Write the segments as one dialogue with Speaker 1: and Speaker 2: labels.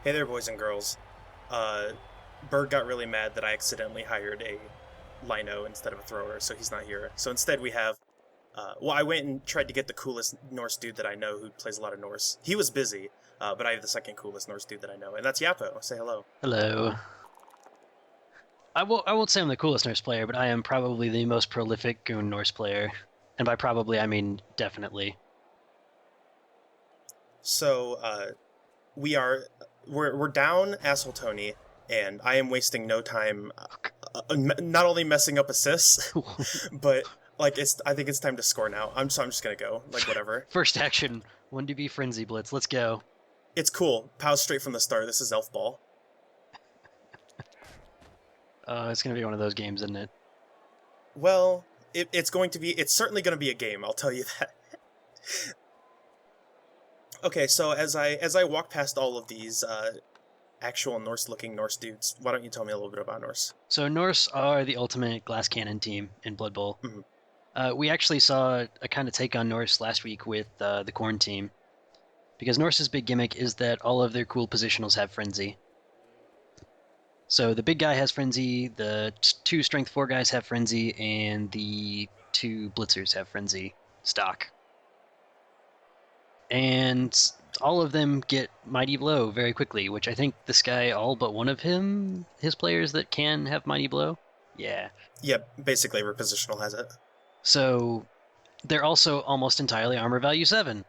Speaker 1: Hey there, boys and girls. Uh, Berg got really mad that I accidentally hired a lino instead of a thrower, so he's not here. So instead we have, well, I went and tried to get the coolest Norse dude that I know who plays a lot of Norse. He was busy, but I have the second coolest Norse dude that I know, and that's Yapo. Say hello.
Speaker 2: Hello. I won't say I'm the coolest Norse player, but I am probably the most prolific Goon Norse player. And by probably, I mean definitely.
Speaker 1: So, we are, we're down asshole Tony, and I am wasting no time, not only messing up assists, but like I think it's time to score now. I'm just gonna go, like whatever.
Speaker 2: First action, 1DB Frenzy Blitz. Let's go.
Speaker 1: It's cool. Pause straight from the start. This is Elf Ball.
Speaker 2: It's going to be one of those games, isn't it?
Speaker 1: Well, it's going to be. It's certainly going to be a game. I'll tell you that. Okay, so as I walk past all of these actual Norse-looking Norse dudes, why don't you tell me a little bit about Norse?
Speaker 2: So Norse are the ultimate glass cannon team in Blood Bowl.
Speaker 1: Mhm.
Speaker 2: We actually saw a kind of take on Norse last week with the Corn team. Because Norse's big gimmick is that all of their cool positionals have Frenzy. So the big guy has Frenzy, the two Strength 4 guys have Frenzy, and the two Blitzers have Frenzy stock. And all of them get Mighty Blow very quickly, which I think this guy, all but one of his players that can have Mighty Blow. Yeah.
Speaker 1: Yep, basically repositional has it.
Speaker 2: So they're also almost entirely armor value 7.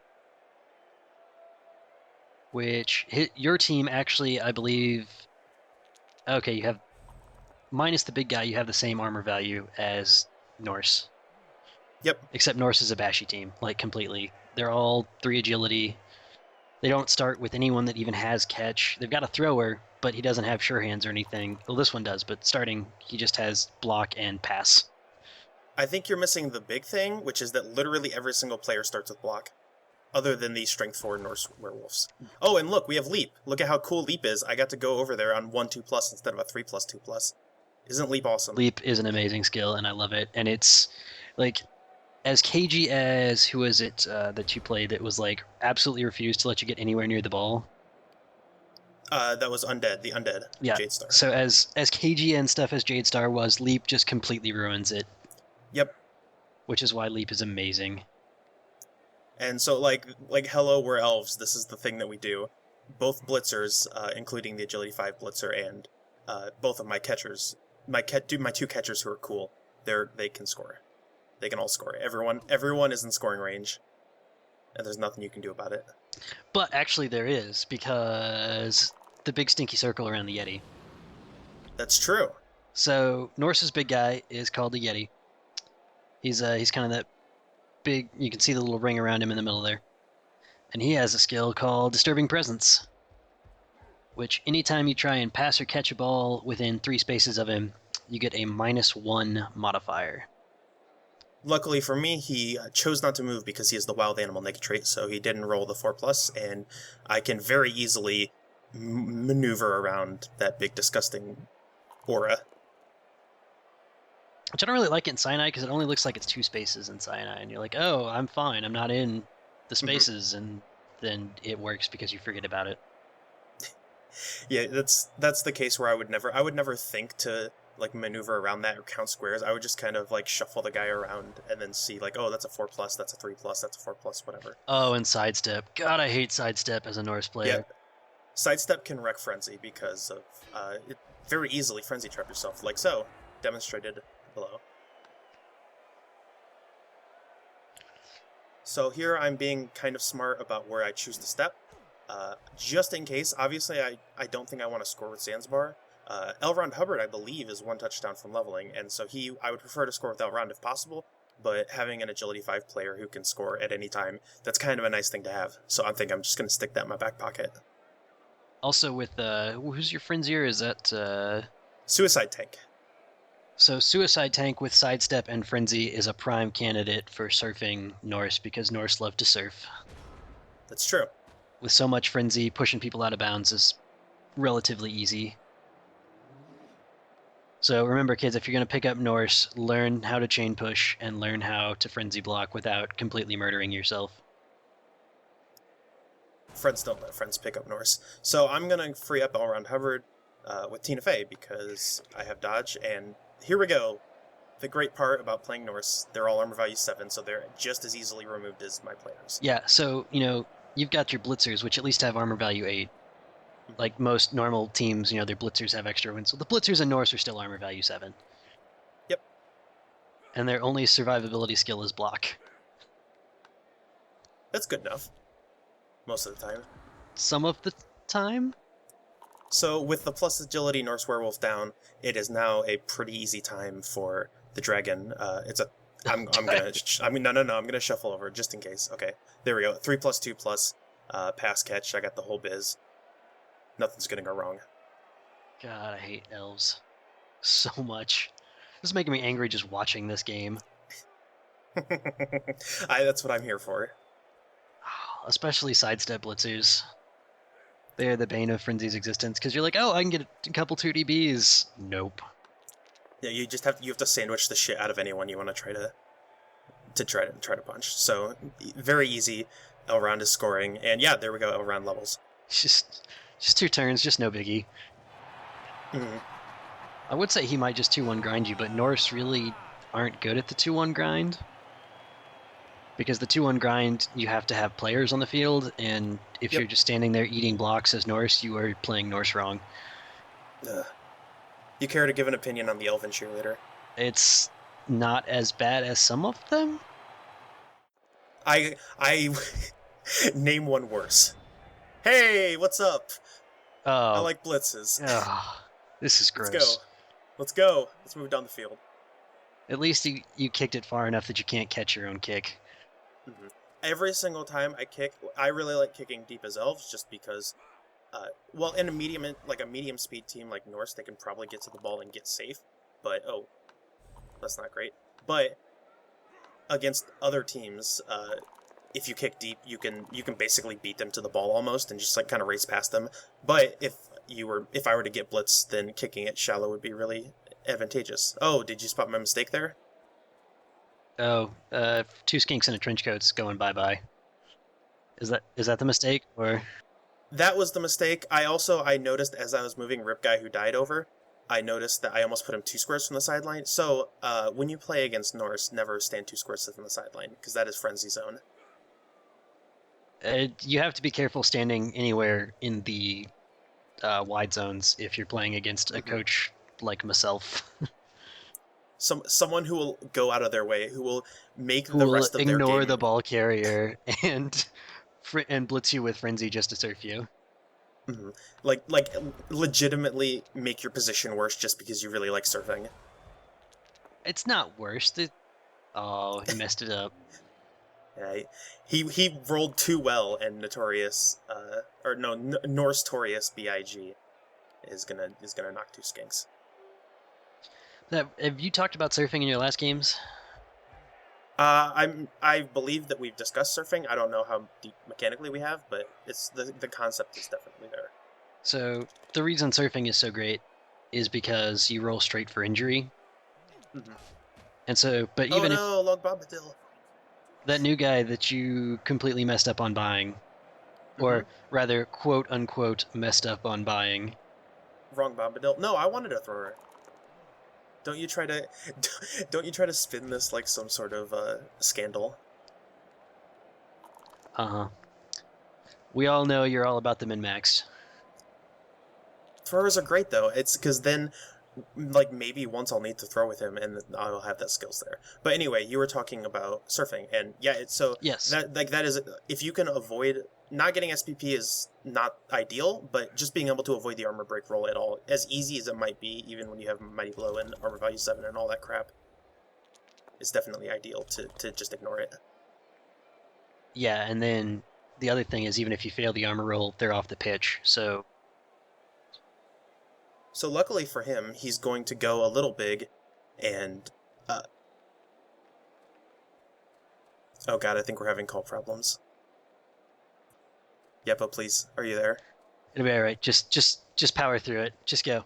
Speaker 2: Which your team actually, I believe... Okay, you have... Minus the big guy, you have the same armor value as Norse.
Speaker 1: Yep.
Speaker 2: Except Norse is a bashy team, like completely. They're all 3 agility. They don't start with anyone that even has catch. They've got a thrower, but he doesn't have sure hands or anything. Well, this one does, but starting, he just has block and pass.
Speaker 1: I think you're missing the big thing, which is that literally every single player starts with block, other than the Strength 4 Norse werewolves. Oh, and look, we have Leap. Look at how cool Leap is. I got to go over there on 1-2+ instead of a 3+, 2+. Isn't Leap awesome?
Speaker 2: Leap is an amazing skill, and I love it. And it's like as cagey as who is it that you played that was like absolutely refused to let you get anywhere near the ball.
Speaker 1: That was Undead, the Undead,
Speaker 2: Yeah.
Speaker 1: Jadestar.
Speaker 2: So as cagey and stuff as Jadestar was, Leap just completely ruins it.
Speaker 1: Yep.
Speaker 2: Which is why Leap is amazing.
Speaker 1: And so, like hello, we're elves. This is the thing that we do. Both blitzers, including the Agility 5 blitzer, and both of my catchers, my two catchers who are cool. They can score. They can all score. Everyone is in scoring range, and there's nothing you can do about it.
Speaker 2: But actually, there is, because the big stinky circle around the Yeti.
Speaker 1: That's true.
Speaker 2: So Norse's big guy is called the Yeti. He's kind of that big. You can see the little ring around him in the middle there, and he has a skill called Disturbing Presence, which anytime you try and pass or catch a ball within 3 spaces of him, you get a -1 modifier.
Speaker 1: Luckily for me, he chose not to move because he has the wild animal naked trait, so he didn't roll the 4+, and I can very easily maneuver around that big disgusting aura.
Speaker 2: Which I don't really like it in Cyanide because it only looks like it's 2 spaces in Cyanide, and you're like, oh, I'm fine, I'm not in the spaces, and then it works because you forget about it.
Speaker 1: Yeah, that's the case where I would never think to like maneuver around that or count squares. I would just kind of like shuffle the guy around and then see like, oh, that's a 4+, that's a 3+, that's a 4+, whatever.
Speaker 2: Oh, and Sidestep. God, I hate Sidestep as a Norse player.
Speaker 1: Yeah, Sidestep can wreck Frenzy because of it very easily Frenzy trap yourself, like so, demonstrated below. So here I'm being kind of smart about where I choose to step. Just in case, obviously I don't think I want to score with Zanzibar. Elrond Hubbard, I believe, is 1 touchdown from leveling, and so I would prefer to score with Elrond if possible, but having an Agility 5 player who can score at any time, that's kind of a nice thing to have, so I think I'm just going to stick that in my back pocket.
Speaker 2: Also with, who's your Frenzier? Is that,
Speaker 1: Suicide Tank.
Speaker 2: So Suicide Tank with Sidestep and Frenzy is a prime candidate for surfing Norse because Norse love to surf.
Speaker 1: That's true.
Speaker 2: With so much Frenzy, pushing people out of bounds is relatively easy. So remember, kids, if you're going to pick up Norse, learn how to chain push and learn how to Frenzy block without completely murdering yourself.
Speaker 1: friends don't let friends pick up Norse. So I'm going to free up Elrond Hubbard with Tina Fey because I have dodge, and here we go. The great part about playing Norse, they're all armor value 7, so they're just as easily removed as my players.
Speaker 2: Yeah, so, you've got your blitzers, which at least have armor value 8. Like most normal teams, their blitzers have extra wins. So the blitzers and Norse are still armor value 7.
Speaker 1: Yep.
Speaker 2: And their only survivability skill is block.
Speaker 1: That's good enough. Most of the time.
Speaker 2: Some of the time?
Speaker 1: So with the plus agility Norse Werewolf down, it is now a pretty easy time for the dragon. I'm gonna shuffle over just in case. Okay, there we go. 3+2+, pass catch. I got the whole biz. Nothing's gonna go wrong.
Speaker 2: God, I hate elves so much. This is making me angry just watching this game.
Speaker 1: That's what I'm here for.
Speaker 2: Especially sidestep blitzers. They're the bane of Frenzy's existence because you're like, oh, I can get a couple 2DBs. Nope.
Speaker 1: Yeah, you have to sandwich the shit out of anyone you want to try to punch. So very easy. Elrond is scoring, and yeah, there we go. Elrond levels.
Speaker 2: Just 2 turns, just no biggie.
Speaker 1: Mm-hmm.
Speaker 2: I would say he might just 2-1 grind you, but Norse really aren't good at the 2-1 grind. Because the 2-1 grind, you have to have players on the field, and if you're just standing there eating blocks as Norse, you are playing Norse wrong.
Speaker 1: You care to give an opinion on the Elven cheerleader?
Speaker 2: It's not as bad as some of them?
Speaker 1: I name one worse. Hey, what's up?
Speaker 2: Oh.
Speaker 1: I like blitzes.
Speaker 2: Oh, this is gross.
Speaker 1: Let's go. Let's move down the field.
Speaker 2: At least you kicked it far enough that you can't catch your own kick.
Speaker 1: Mm-hmm. Every single time I kick, I really like kicking deep as elves just because, in a medium speed team like Norse, they can probably get to the ball and get safe. But, that's not great. But against other teams, if you kick deep, you can basically beat them to the ball almost and just like kind of race past them. But if I were to get blitz, then kicking it shallow would be really advantageous. Oh, did you spot my mistake there?
Speaker 2: Oh, 2 skinks in a trench coat's going bye-bye. Is that the mistake, or?
Speaker 1: That was the mistake. I noticed as I was moving Rip Guy who died over, I noticed that I almost put him 2 squares from the sideline. So, when you play against Norse, never stand 2 squares from the sideline, because that is Frenzy Zone.
Speaker 2: You have to be careful standing anywhere in the wide zones if you're playing against a coach like myself.
Speaker 1: Someone who will go out of their way, who will make the rest of their game
Speaker 2: ignore the ball carrier and blitz you with Frenzy just to surf you.
Speaker 1: Mm-hmm. Like legitimately make your position worse just because you really like surfing.
Speaker 2: It's not worse. Oh, he messed it up.
Speaker 1: Yeah, he rolled too well, and Norse Torius BIG is gonna knock 2 skinks.
Speaker 2: Have you talked about surfing in your last games?
Speaker 1: I believe that we've discussed surfing. I don't know how deep mechanically we have, but it's the concept is definitely there.
Speaker 2: So the reason surfing is so great is because you roll straight for injury.
Speaker 1: Mm-hmm.
Speaker 2: And so, but even if
Speaker 1: Log Bombadil.
Speaker 2: That new guy that you completely messed up on buying, or rather, quote unquote, messed up on buying.
Speaker 1: Wrong Bombadil. No, I wanted a thrower. Don't you try to spin this like some sort of scandal?
Speaker 2: We all know you're all about the min-max.
Speaker 1: Throwers are great though. It's because then, like, maybe once I'll need to throw with him and I'll have that skills there. But anyway, you were talking about surfing, and yeah,
Speaker 2: yes.
Speaker 1: That is, if you can avoid not getting SPP is not ideal, but just being able to avoid the armor break roll at all, as easy as it might be, even when you have Mighty Blow and armor value 7 and all that crap, is definitely ideal to just ignore it.
Speaker 2: Yeah, and then the other thing is even if you fail the armor roll, they're off the pitch, so...
Speaker 1: So luckily for him, he's going to go a little big, and... Oh god, I think we're having call problems. Yepo, please. Are you there?
Speaker 2: It'll be alright. Just power through it. Just go.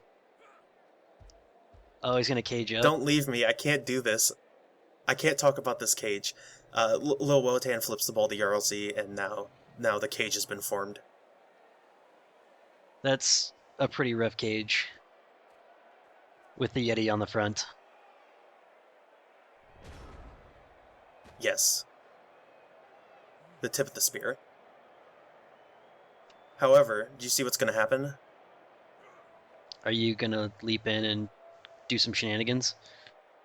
Speaker 2: Oh, he's gonna cage up.
Speaker 1: Don't leave me. I can't do this. I can't talk about this cage. Lil Wotan flips the ball to Jarl Z, and now now the cage has been formed.
Speaker 2: That's a pretty rough cage with the Yeti on the front.
Speaker 1: Yes. The tip of the spear. However, do you see what's going to happen?
Speaker 2: Are you gonna leap in and do some shenanigans?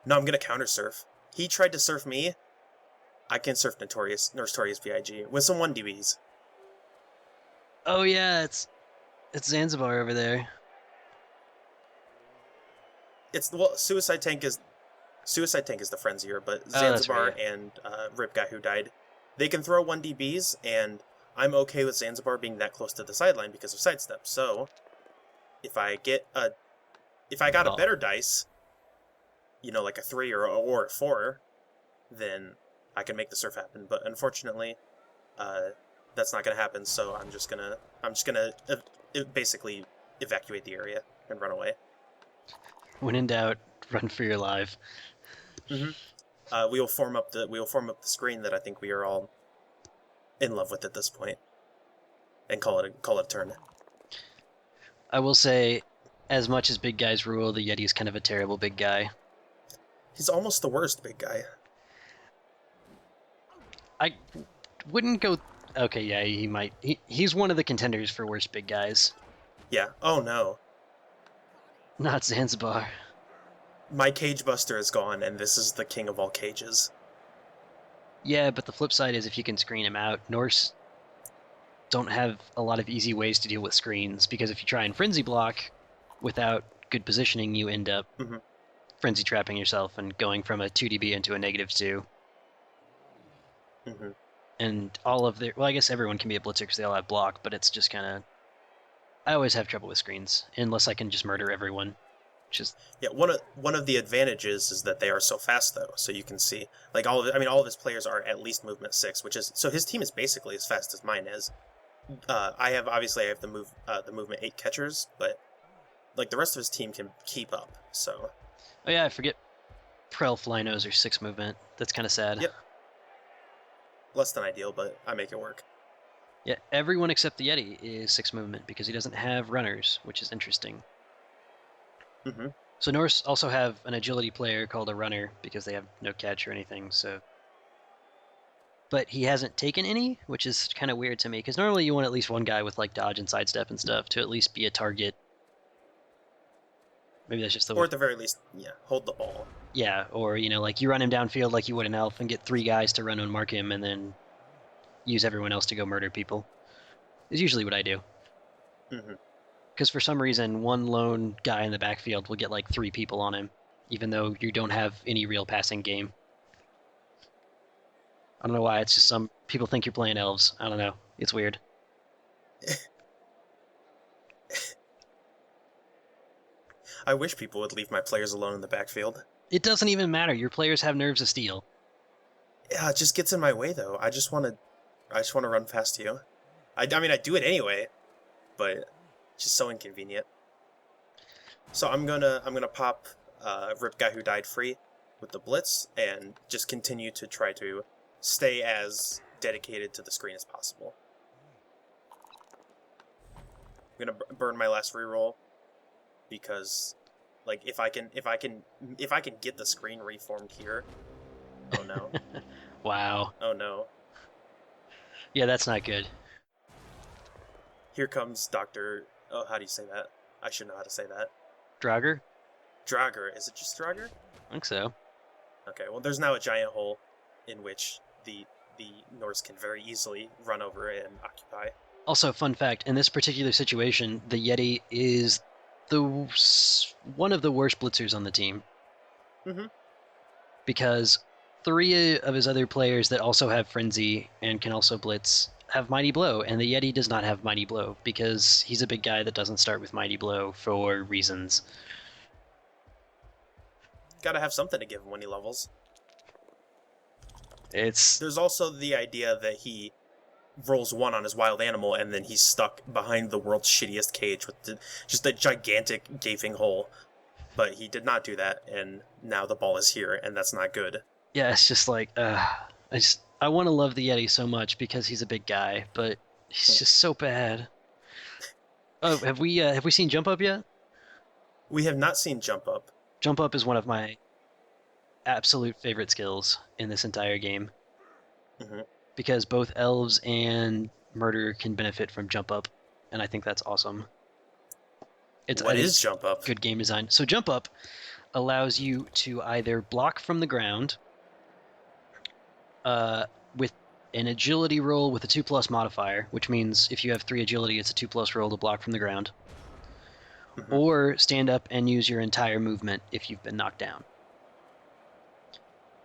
Speaker 1: No, I'm going to counter surf. He tried to surf me. I can surf Notorious VIG with some 1DBs.
Speaker 2: Oh yeah, it's Zanzibar over there.
Speaker 1: Suicide Tank is the frenzier, but
Speaker 2: Oh, that's
Speaker 1: Zanzibar
Speaker 2: right.
Speaker 1: and Rip Guy who died, they can throw 1DBs, and I'm okay with Zanzibar being that close to the sideline because of sidestep. So if I got a better dice, like a 3 or a 4, then I can make the surf happen. But unfortunately, that's not going to happen. So I'm just gonna basically evacuate the area and run away.
Speaker 2: When in doubt, run for your life.
Speaker 1: Mm-hmm. We will form up the screen that I think we are all in love with at this point, and call it a turn.
Speaker 2: I will say, as much as big guys rule, the Yeti is kind of a terrible big guy.
Speaker 1: He's almost the worst big guy.
Speaker 2: I wouldn't go. Okay, yeah, he might. He's one of the contenders for worst big guys.
Speaker 1: Yeah. Oh no.
Speaker 2: Not Zanzibar.
Speaker 1: My cage buster is gone, and this is the king of all cages.
Speaker 2: Yeah, but the flip side is if you can screen him out, Norse don't have a lot of easy ways to deal with screens, because if you try and frenzy block without good positioning, you end up frenzy trapping yourself and going from a 2dB into a -2. And all of their... Well, I guess everyone can be a blitzer because they all have block, but it's just kind of... I always have trouble with screens, unless I can just murder everyone.
Speaker 1: Yeah, one of the advantages is that they are so fast, though. So you can see, like, all of his players are at least movement 6, which is... So his team is basically as fast as mine is. I have the movement 8 catchers, but like the rest of his team can keep up. So.
Speaker 2: Oh yeah, I forget. Prel Flynos are 6 movement. That's kind of sad.
Speaker 1: Yep. Less than ideal, but I make it work.
Speaker 2: Yeah, everyone except the Yeti is 6 movement because he doesn't have runners, which is interesting. So Norse also have an agility player called a runner because they have no catch or anything. So. But he hasn't taken any, which is kind of weird to me, because normally you want at least one guy with like dodge and sidestep and stuff to at least be a target. Maybe that's just the...
Speaker 1: Or at the very least, yeah, hold the ball.
Speaker 2: Yeah, or, like you run him downfield like you would an elf and get 3 guys to run and mark him and then use everyone else to go murder people. Is usually what I do. Because for some reason, one lone guy in the backfield will get like 3 people on him, even though you don't have any real passing game. I don't know why, it's just some people think you're playing elves. I don't know. It's weird.
Speaker 1: I wish people would leave my players alone in the backfield.
Speaker 2: It doesn't even matter. Your players have nerves of steel.
Speaker 1: Yeah, it just gets in my way, though. I just want to run past you. I mean, I do it anyway, but it's just so inconvenient. So I'm gonna pop Rip Guy Who Died free with the blitz and just continue to try to stay as dedicated to the screen as possible. I'm gonna burn my last reroll because, like, if I can get the screen reformed here. Oh no!
Speaker 2: Wow.
Speaker 1: Oh no!
Speaker 2: Yeah, that's not good.
Speaker 1: Here comes Dr. Oh, how do you say that? I should know how to say that.
Speaker 2: Draugr?
Speaker 1: Draugr. Is it just Draugr?
Speaker 2: I think so.
Speaker 1: Okay, well, there's now a giant hole in which the Norse can very easily run over and occupy.
Speaker 2: Also, fun fact, in this particular situation, the Yeti is one of the worst blitzers on the team. Because 3 of his other players that also have Frenzy and can also blitz have Mighty Blow, and the Yeti does not have Mighty Blow because he's a big guy that doesn't start with Mighty Blow for reasons.
Speaker 1: Gotta have something to give him when he levels.
Speaker 2: There's
Speaker 1: also the idea that he rolls 1 on his wild animal and then he's stuck behind the world's shittiest cage with just a gigantic gaping hole. But he did not do that, and now the ball is here, and that's not good.
Speaker 2: Yeah, it's just like, I want to love the Yeti so much because he's a big guy, but he's just so bad. Oh, have we seen Jump Up yet?
Speaker 1: We have not seen Jump Up.
Speaker 2: Jump Up is one of my absolute favorite skills in this entire game
Speaker 1: Hmm.
Speaker 2: because both elves and murder can benefit from Jump Up, and I think that's awesome.
Speaker 1: What
Speaker 2: It
Speaker 1: is
Speaker 2: is
Speaker 1: Jump Up?
Speaker 2: good game design. So Jump Up allows you to either block from the ground with an agility roll with a 2+ modifier, which means if you have 3 agility, it's a 2+ roll to block from the ground,
Speaker 1: Hmm.
Speaker 2: or stand up and use your entire movement if you've been knocked down.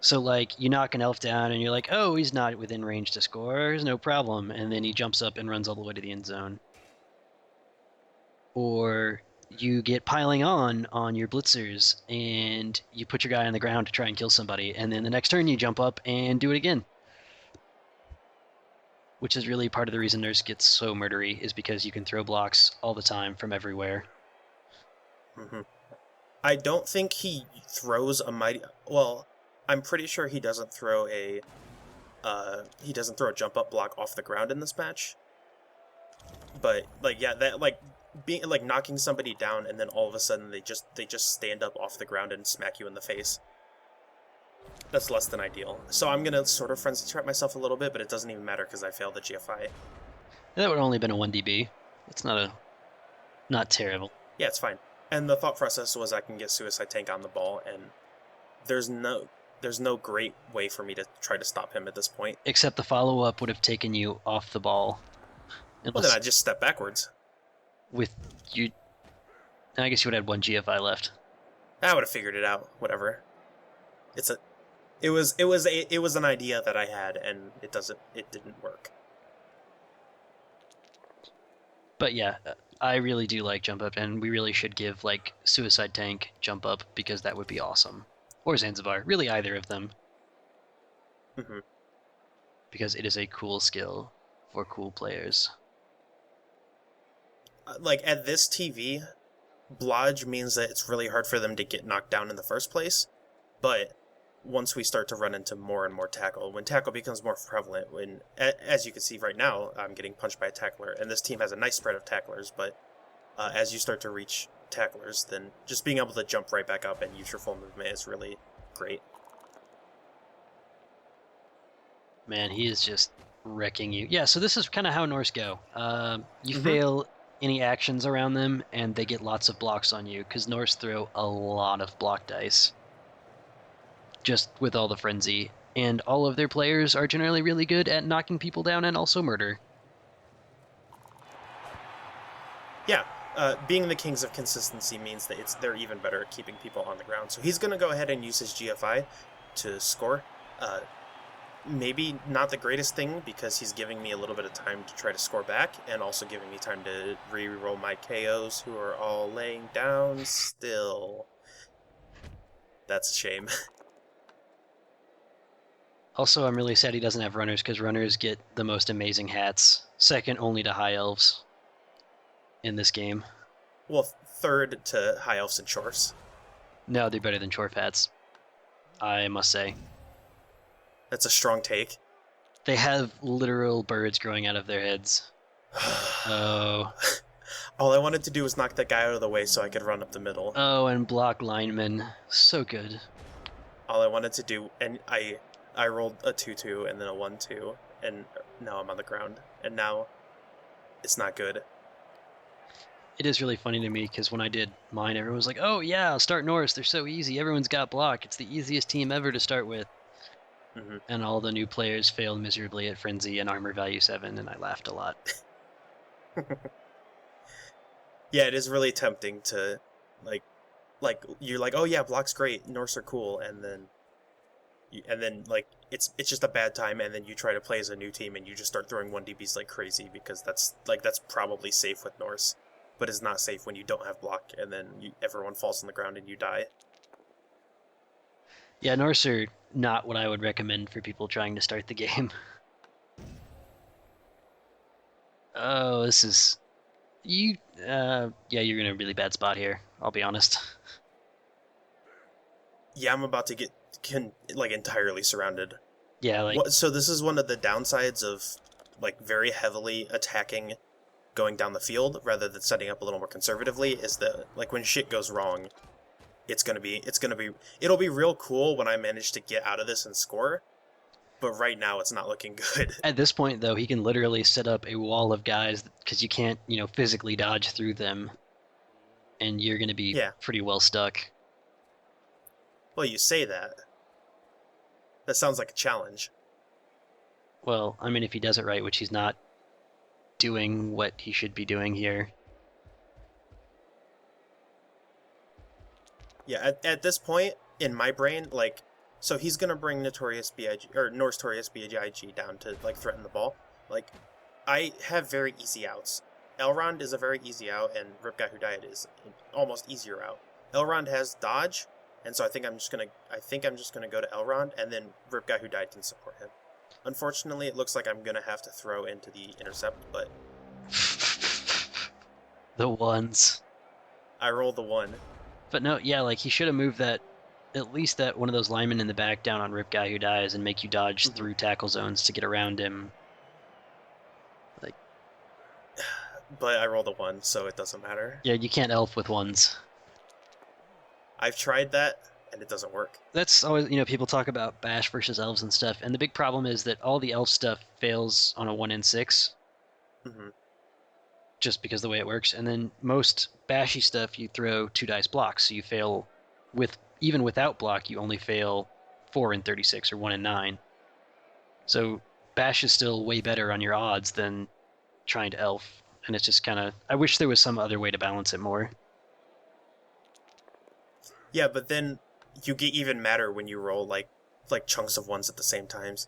Speaker 2: So, like, you knock an elf down and you're like, oh, he's not within range to score, there's no problem. And then he jumps up and runs all the way to the end zone. Or you get piling on your blitzers and you put your guy on the ground to try and kill somebody. And then the next turn you jump up and do it again. Which is really part of the reason Nurse gets so murdery, is because you can throw blocks all the time from everywhere.
Speaker 1: Hmm. I don't think he throws a mighty. Well, I'm pretty sure he doesn't throw a. He doesn't throw a jump up block off the ground in this match. But like, yeah, that like being like knocking somebody down and then all of a sudden they just stand up off the ground and smack you in the face. That's less than ideal. So I'm gonna sort of frenzy trap myself a little bit, but it doesn't even matter because I failed the GFI.
Speaker 2: That would have only been a 1 DB. It's not terrible.
Speaker 1: Yeah, it's fine. And the thought process was I can get Suicide Tank on the ball, and there's no there's no great way for me to try to stop him at this point.
Speaker 2: Except the follow-up would have taken you off the ball.
Speaker 1: Well, then
Speaker 2: Unless
Speaker 1: I just step backwards.
Speaker 2: with you... I guess you would have had 1 GFI left.
Speaker 1: I would have figured it out. Whatever. It was an idea that I had, and it didn't work.
Speaker 2: But yeah, I really do like Jump Up, and we really should give, like, Suicide Tank Jump Up, because that would be awesome. Or Zanzibar. Really either of them.
Speaker 1: Hmm.
Speaker 2: Because it is a cool skill for cool players.
Speaker 1: Like at this TV, blodge means that it's really hard for them to get knocked down in the first place, but once we start to run into more and more tackle, when tackle becomes more prevalent, as you can see right now, I'm getting punched by a tackler, and this team has a nice spread of tacklers, but as you start to reach tacklers, then just being able to jump right back up and use your full movement is really great.
Speaker 2: Man, he is just wrecking you. Yeah, so this is kind of how Norse go. You
Speaker 1: Mhm.
Speaker 2: fail any actions around them, and they get lots of blocks on you, because Norse throw a lot of block dice. Just with all the frenzy. And all of their players are generally really good at knocking people down and also murder.
Speaker 1: Yeah, being the kings of consistency means that they're even better at keeping people on the ground. So he's going to go ahead and use his GFI to score. Maybe not the greatest thing because he's giving me a little bit of time to try to score back and also giving me time to re-roll my KOs who are all laying down still. That's a shame.
Speaker 2: Also, I'm really sad he doesn't have runners, because runners get the most amazing hats, second only to high elves in this game.
Speaker 1: Well, third to high elves and chorfs.
Speaker 2: No, they're better than Chorf hats, I must say.
Speaker 1: That's a strong take.
Speaker 2: They have literal birds growing out of their heads. Oh.
Speaker 1: All I wanted to do was knock that guy out of the way so I could run up the middle.
Speaker 2: Oh, and block linemen. So good.
Speaker 1: All I wanted to do, and I rolled a 2-2 and then a 1-2, and now I'm on the ground. And now it's not good.
Speaker 2: It is really funny to me, because when I did mine, everyone was like, oh yeah, start Norse, they're so easy, everyone's got block, it's the easiest team ever to start with.
Speaker 1: Mm-hmm.
Speaker 2: And all the new players failed miserably at Frenzy and Armor Value 7, and I laughed a lot.
Speaker 1: Yeah, it is really tempting to, like you're like, oh yeah, block's great, Norse are cool, and then like it's just a bad time, and then you try to play as a new team and you just start throwing 1 DBs like crazy because that's probably safe with Norse, but it's not safe when you don't have block and then everyone falls on the ground and you die.
Speaker 2: Yeah, Norse are not what I would recommend for people trying to start the game. Oh, this is... yeah, you're in a really bad spot here, I'll be honest.
Speaker 1: Yeah, I'm about to get entirely surrounded.
Speaker 2: Yeah, like
Speaker 1: So this is one of the downsides of like very heavily attacking going down the field rather than setting up a little more conservatively, is that like when shit goes wrong, it'll be real cool when I manage to get out of this and score, but right now it's not looking good.
Speaker 2: at this point though, he can literally set up a wall of guys because you can't, physically dodge through them, and you're going to be
Speaker 1: Yeah.
Speaker 2: pretty well stuck.
Speaker 1: Well, you say that. That sounds like a challenge.
Speaker 2: Well, I mean, if he does it right, which he's not doing what he should be doing here.
Speaker 1: Yeah, at this point in my brain, like, so he's gonna bring Notorious Big or Norse Torious Big down to like threaten the ball. Like, I have very easy outs. Elrond is a very easy out, and Ripguy Who Died is an almost easier out. Elrond has dodge, and so I think I'm just gonna go to Elrond, and then Ripguy Who Died can support him. Unfortunately, it looks like I'm gonna have to throw into the intercept, but
Speaker 2: The ones.
Speaker 1: I rolled the 1.
Speaker 2: But no, yeah, like he should have moved that, at least that one of those linemen in the back down on Ripguy Who Dies and make you dodge through tackle zones to get around him. Like,
Speaker 1: But I rolled a 1, so it doesn't matter.
Speaker 2: yeah, you can't elf with ones.
Speaker 1: I've tried that, and it doesn't work.
Speaker 2: That's always, people talk about Bash versus elves and stuff, and the big problem is that all the elf stuff fails on a 1 in 6.
Speaker 1: Mm-hmm.
Speaker 2: Just because of the way it works. And then most bashy stuff, you throw 2 dice blocks, so you fail even without block, you only fail 4 in 36 or 1 in 9. So bash is still way better on your odds than trying to elf, and it's just kind of, I wish there was some other way to balance it more.
Speaker 1: Yeah, but then you get even madder when you roll like chunks of 1s at the same times.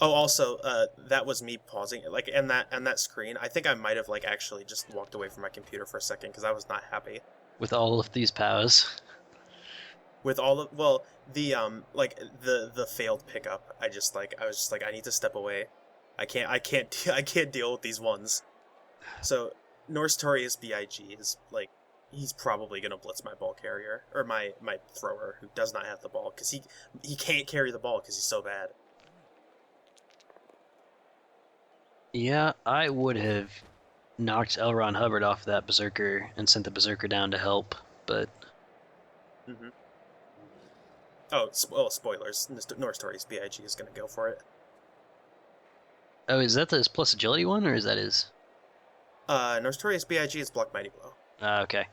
Speaker 1: Oh, also, that was me pausing. Like, and that screen, I think I might have like actually just walked away from my computer for a second because I was not happy
Speaker 2: With all of these POWs.
Speaker 1: with all of like the failed pickup. I was just like I need to step away. I can't deal with these ones. So Norse Torius Big is like, he's probably gonna blitz my ball carrier or my thrower who does not have the ball because he can't carry the ball because he's so bad.
Speaker 2: Yeah, I would have knocked Elron Hubbard off that Berserker and sent the Berserker down to help, but...
Speaker 1: Mm-hmm. Oh, spoilers. Norse Torius Big is going to go for it.
Speaker 2: Oh, is that his plus agility one, or is that his...
Speaker 1: Norse Torius Big is Block Mighty Blow.
Speaker 2: Okay.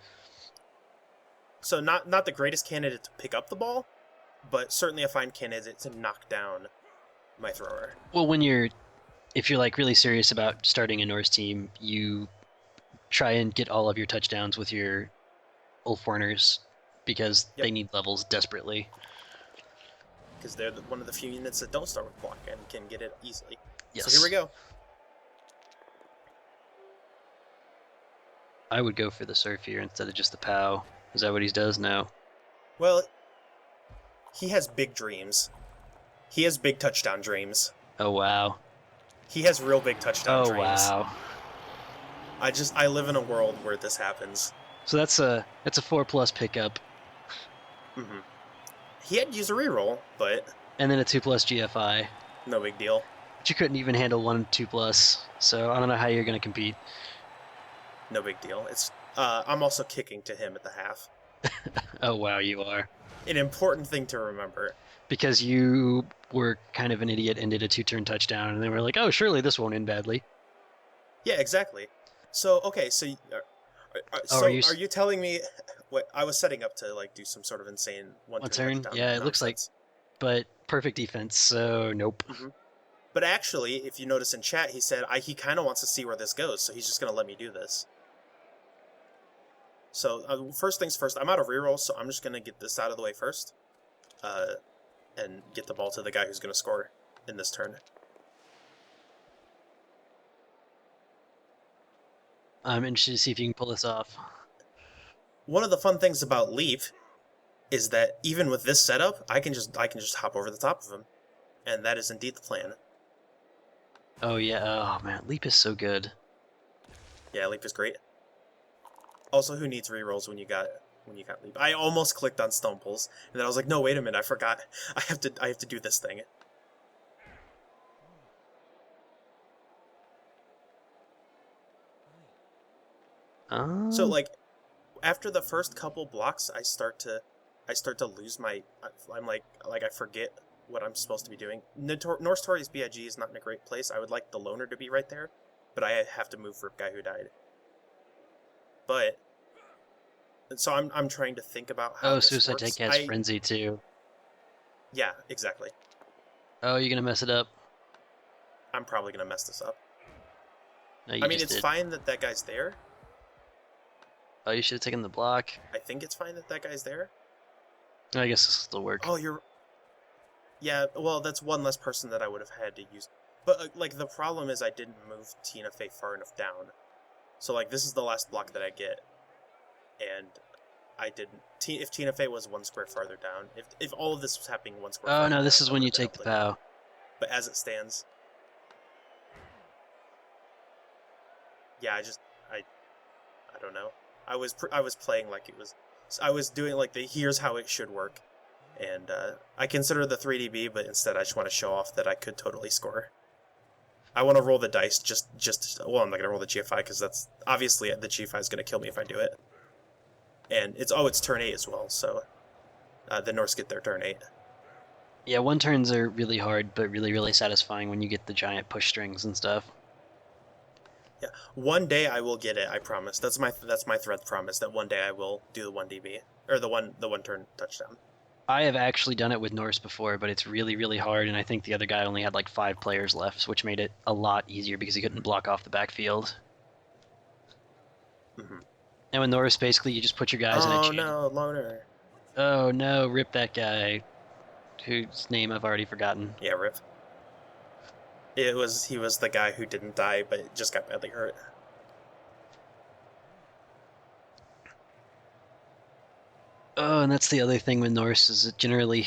Speaker 1: So not the greatest candidate to pick up the ball, but certainly a fine candidate to knock down my thrower.
Speaker 2: Well, if you're like really serious about starting a Norse team, you try and get all of your touchdowns with your Ulfwarners because they need levels desperately.
Speaker 1: Because they're one of the few units that don't start with block and can get it easily.
Speaker 2: Yes.
Speaker 1: So here we go.
Speaker 2: I would go for the Surf here instead of just the POW. Is that what he does? No.
Speaker 1: Well, he has big dreams. He has big touchdown dreams.
Speaker 2: Oh, wow.
Speaker 1: He has real big touchdown dreams.
Speaker 2: Oh, wow.
Speaker 1: I live in a world where this happens.
Speaker 2: So that's a 4+ pickup.
Speaker 1: Mm-hmm. He had to use a reroll, but...
Speaker 2: And then a 2+ GFI.
Speaker 1: No big deal.
Speaker 2: But you couldn't even handle 1 2+, so I don't know how you're going to compete.
Speaker 1: No big deal. I'm also kicking to him at the half.
Speaker 2: Oh, wow, you are.
Speaker 1: An important thing to remember.
Speaker 2: Because you were kind of an idiot and did a 2-turn touchdown, and then we're like, oh, surely this won't end badly.
Speaker 1: Yeah, exactly. So, okay, so... are you telling me... What, I was setting up to like do some sort of insane one-turn touchdown
Speaker 2: Yeah, it looks like... But perfect defense, so nope.
Speaker 1: Mm-hmm. But actually, if you notice in chat, he said he kind of wants to see where this goes, so he's just going to let me do this. So, first things first, I'm out of rerolls, so I'm just going to get this out of the way first. And get the ball to the guy who's going to score in this turn.
Speaker 2: I'm interested to see if you can pull this off.
Speaker 1: One of the fun things about Leaf is that even with this setup, I can just hop over the top of him. And that is indeed the plan.
Speaker 2: Oh, yeah. Oh, man. Leap is so good.
Speaker 1: Yeah, Leap is great. Also, who needs rerolls when you got Leap? I almost clicked on Stone Pulse, and then I was like, no, wait a minute, I forgot. I have to do this thing. So like after the first couple blocks, I start to lose my. I'm like I forget what I'm supposed to be doing. Norse Big is not in a great place. I would like the loner to be right there, but I have to move for a guy who died. But so I'm trying to think about how this
Speaker 2: Suicide
Speaker 1: works.
Speaker 2: Tank has Frenzy too.
Speaker 1: Yeah, exactly.
Speaker 2: Oh, you're gonna mess it up.
Speaker 1: I'm probably gonna mess this up.
Speaker 2: No,
Speaker 1: I mean, it's fine that guy's there.
Speaker 2: Oh, you should have taken the block.
Speaker 1: I think it's fine that guy's there.
Speaker 2: I guess this will still work.
Speaker 1: Oh, yeah, well, that's one less person that I would have had to use. But, like, the problem is I didn't move Tina Fey far enough down. So, like, this is the last block that I get. And I didn't... If Tina Fey was one square farther down, if all of this was happening one square farther
Speaker 2: no,
Speaker 1: down...
Speaker 2: this is when you take the POW.
Speaker 1: But as it stands... Yeah, I don't know. I was playing like it was... I was doing, like, here's how it should work. And I consider the 3DB, but instead I just want to show off that I could totally score. I want to roll the dice well, I'm not going to roll the GFI because that's obviously the GFI is going to kill me if I do it. And it's turn 8 as well, so the Norse get their turn 8.
Speaker 2: Yeah, one turns are really hard, but really, really satisfying when you get the giant push strings and stuff.
Speaker 1: Yeah, one day I will get it. I promise. That's my threat promise. That one day I will do the 1DB or the one turn touchdown.
Speaker 2: I have actually done it with Norse before, but it's really, really hard, and I think the other guy only had like 5 players left, which made it a lot easier because he couldn't block off the backfield.
Speaker 1: Mm-hmm.
Speaker 2: And with Norse, basically, you just put your guys in a chain.
Speaker 1: Oh no, loner.
Speaker 2: Oh no, rip that guy, whose name I've already forgotten.
Speaker 1: Yeah, rip. He was the guy who didn't die, but just got badly hurt.
Speaker 2: Oh, and that's the other thing with Norse is that generally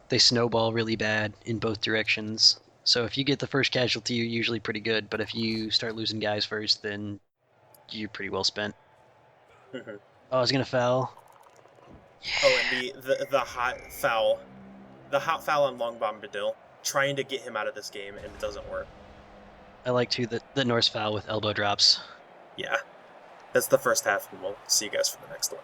Speaker 2: they snowball really bad in both directions. So if you get the first casualty, you're usually pretty good, but if you start losing guys first, then you're pretty well spent.
Speaker 1: Mm-hmm.
Speaker 2: Oh, I was gonna foul.
Speaker 1: Oh, and the hot foul on Long Bombadil, trying to get him out of this game, and it doesn't work.
Speaker 2: I like too the Norse foul with elbow drops.
Speaker 1: Yeah, that's the first half, and we'll see you guys for the next one.